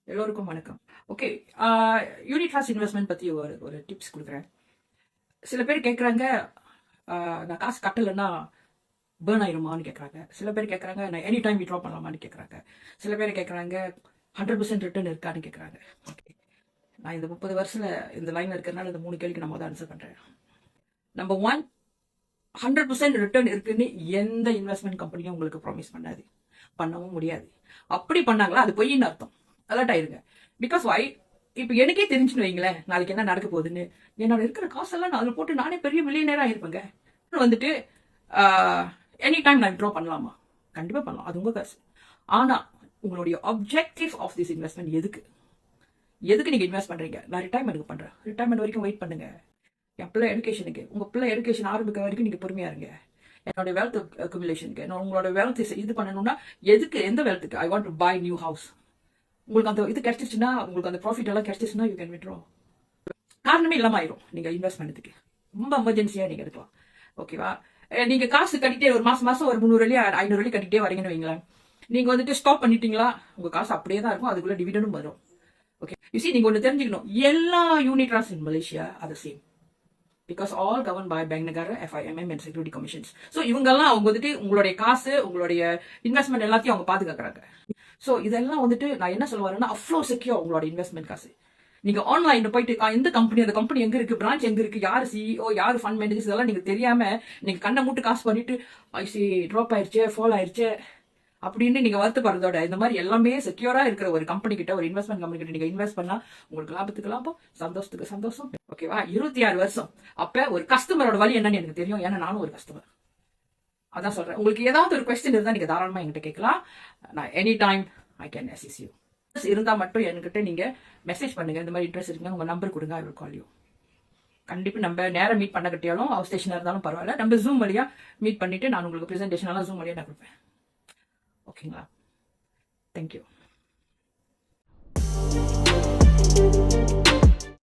எல்லோருக்கும் வணக்கம். Okay, unit trust investment பற்றி ஒரு டிப்ஸ் கொடுக்குறேன். சில பேர் கேட்குறாங்க, நான் காசு கட்டலைன்னா பேர்ன் ஆயிருமான்னு கேட்குறாங்க. சில பேர் கேட்குறாங்க, நான் எனி டைம் விட்ரா பண்ணலாமான்னு கேட்குறாங்க. சில பேர் கேட்குறாங்க, 100% ரிட்டர்ன் இருக்கான்னு கேட்குறாங்க. ஓகே, நான் இந்த 30 வருஷத்தில் இந்த லைனில் இருக்கிறதுனால இந்த 3 கேள்விக்கு நான் முதல் ஆன்சர் பண்ணுறேன். நம்பர் 1, 100% ரிட்டர்ன் இருக்குன்னு எந்த இன்வெஸ்ட்மெண்ட் கம்பெனியும் உங்களுக்கு ப்ராமிஸ் பண்ணாது, பண்ணவும் முடியாது. அப்படி பண்ணாங்களா அது பொய்ன்னு அர்த்தம். அலர்ட் ஆயிருங்க. பிகாஸ் வை, இப்போ எனக்கே தெரிஞ்சுன்னு வைங்களேன் நாளைக்கு என்ன நடக்க போகுதுன்னு. என்னோட இருக்கிற காசெல்லாம் நான் அதில் போட்டு நானே பெரிய மில்லியனராக ஆயிருப்பேங்க. வந்துட்டு எனி டைம் நான் விட்ரா பண்ணலாமா? கண்டிப்பாக பண்ணலாம், அது உங்கள் காசு. ஆனால் உங்களுடைய ஆப்ஜெக்டிவ் ஆஃப் திஸ் இன்வெஸ்ட்மெண்ட் எதுக்கு நீங்கள் இன்வெஸ்ட் பண்ணுறீங்க? நான் ரிட்டைர்மெண்ட்டுக்கு பண்ணுறேன், ரிட்டைர்மெண்ட் வரைக்கும் வெயிட் பண்ணுங்க. என் பிள்ளை எடுக்கேஷனுக்கு, உங்கள் பிள்ளை எடுக்கேஷன் ஆரம்பிக்க வரைக்கும் நீங்கள் பொறுமையாக இருங்க. என்னோட வெல்த் அக்குமுலேஷனுக்கு, நான் உங்களோட வெல்த் இது பண்ணணும்னா எதுக்கு, எந்த வெல்த்துக்கு? I want to buy new house. உங்களுக்கு அந்த இது கிடைச்சிச்சுன்னா, உங்களுக்கு அந்த ப்ராஃபிட் எல்லாம் கிடைச்சிச்சுன்னா யூ கேன் விட்ரா. காரணமே இல்லாமல் ஆயிரும். நீங்கள் இன்வெஸ்ட் பண்ணதுக்கு ரொம்ப எமர்ஜென்சியாக நீங்கள் எடுக்கலாம். ஓகேவா? நீங்கள் காசு கட்டிட்டே ஒரு மாதம் ஒரு 300 வெள்ளி 500 வெள்ளி கட்டிட்டே வரீங்கன்னு வைங்களேன். நீங்கள் வந்துட்டு ஸ்டாப் பண்ணிட்டீங்களா, உங்கள் காசு அப்படியே தான் இருக்கும், அதுக்குள்ள டிவிடனும் வரும். ஓகே, யூ சி, நீங்கள் ஒன்று தெரிஞ்சுக்கணும், எல்லா யூனிட் ட்ரஸ்ட் இன் மலேசியா அது same. Because all govern by bank Negara, FIMM and security commissions. So இவங்கெல்லாம் அவங்க வந்துட்டு உங்களுடைய காசு, உங்களுடைய இன்வெஸ்ட்மெண்ட் எல்லாத்தையும் அவங்க பாதுகாக்கிறாங்க. ஸோ இதெல்லாம் வந்துட்டு நான் என்ன சொல்ல வரேன்னா, அவ்வளோ செக்யூர் உங்களோட இன்வெஸ்ட்மெண்ட் காசு. நீங்க ஆன்லைன்ல போயிட்டு எந்த கம்பெனி, அந்த கம்பெனி எங்க இருக்கு, பிரான்ச் எங்க இருக்கு, யார் CEO, யார் ஃபண்ட் மேனேஜர்ஸ், இதெல்லாம் நீங்க தெரியாம நீங்க கண்ணை மூட்டு காசு பண்ணிட்டு ஐசி ட்ராப் ஆயிடுச்சு, ஃபால் ஆயிடுச்சு அப்படின்னு நீங்க வருத்தப்படுறதோட, இந்த மாதிரி எல்லாமே செக்யூரா இருக்கிற ஒரு கம்பெனி கிட்ட, ஒரு இன்வெஸ்ட்மெண்ட் கம்பெனி கிட்ட நீங்க இன்வெஸ்ட் பண்ணா உங்களுக்கு லாபத்துக்கு லாபம், சந்தோஷத்துக்கு சந்தோஷம். ஓகேவா? 26 வருஷம். அப்ப ஒரு கஸ்டமரோட வழி என்னன்னு எனக்கு தெரியும், ஏன்னா நானும் ஒரு கஸ்டமர். அதான் சொல்றேன். உங்களுக்கு ஏதாவது ஒரு கொஸ்டின் இருந்தா நீங்க தாராளமா என்கிட்ட கேட்கலாம். நான் any time I can assist you. இருந்தா மட்டும் என்கிட்ட நீங்க மெசேஜ் பண்ணுங்க, இந்த மாதிரி இன்ட்ரெஸ்ட் இருக்குங்க, உங்க நம்பர் கொடுங்க, ஐ வில் கால் யூ. கண்டிப்பா நம்ம நேரம் மீட் பண்ண கட்டியாலும், ஹவுஸ் ஸ்டேஷனா இருந்தாலும் பரவாயில்ல, நம்ம ஜூம் வழியா மீட் பண்ணிட்டு நான் உங்களுக்கு ப்ரெசென்டேஷன் எல்லாம் ஜூம் வழியா நான் கொடுப்பேன். ஓகேங்களா? தேங்க்யூ.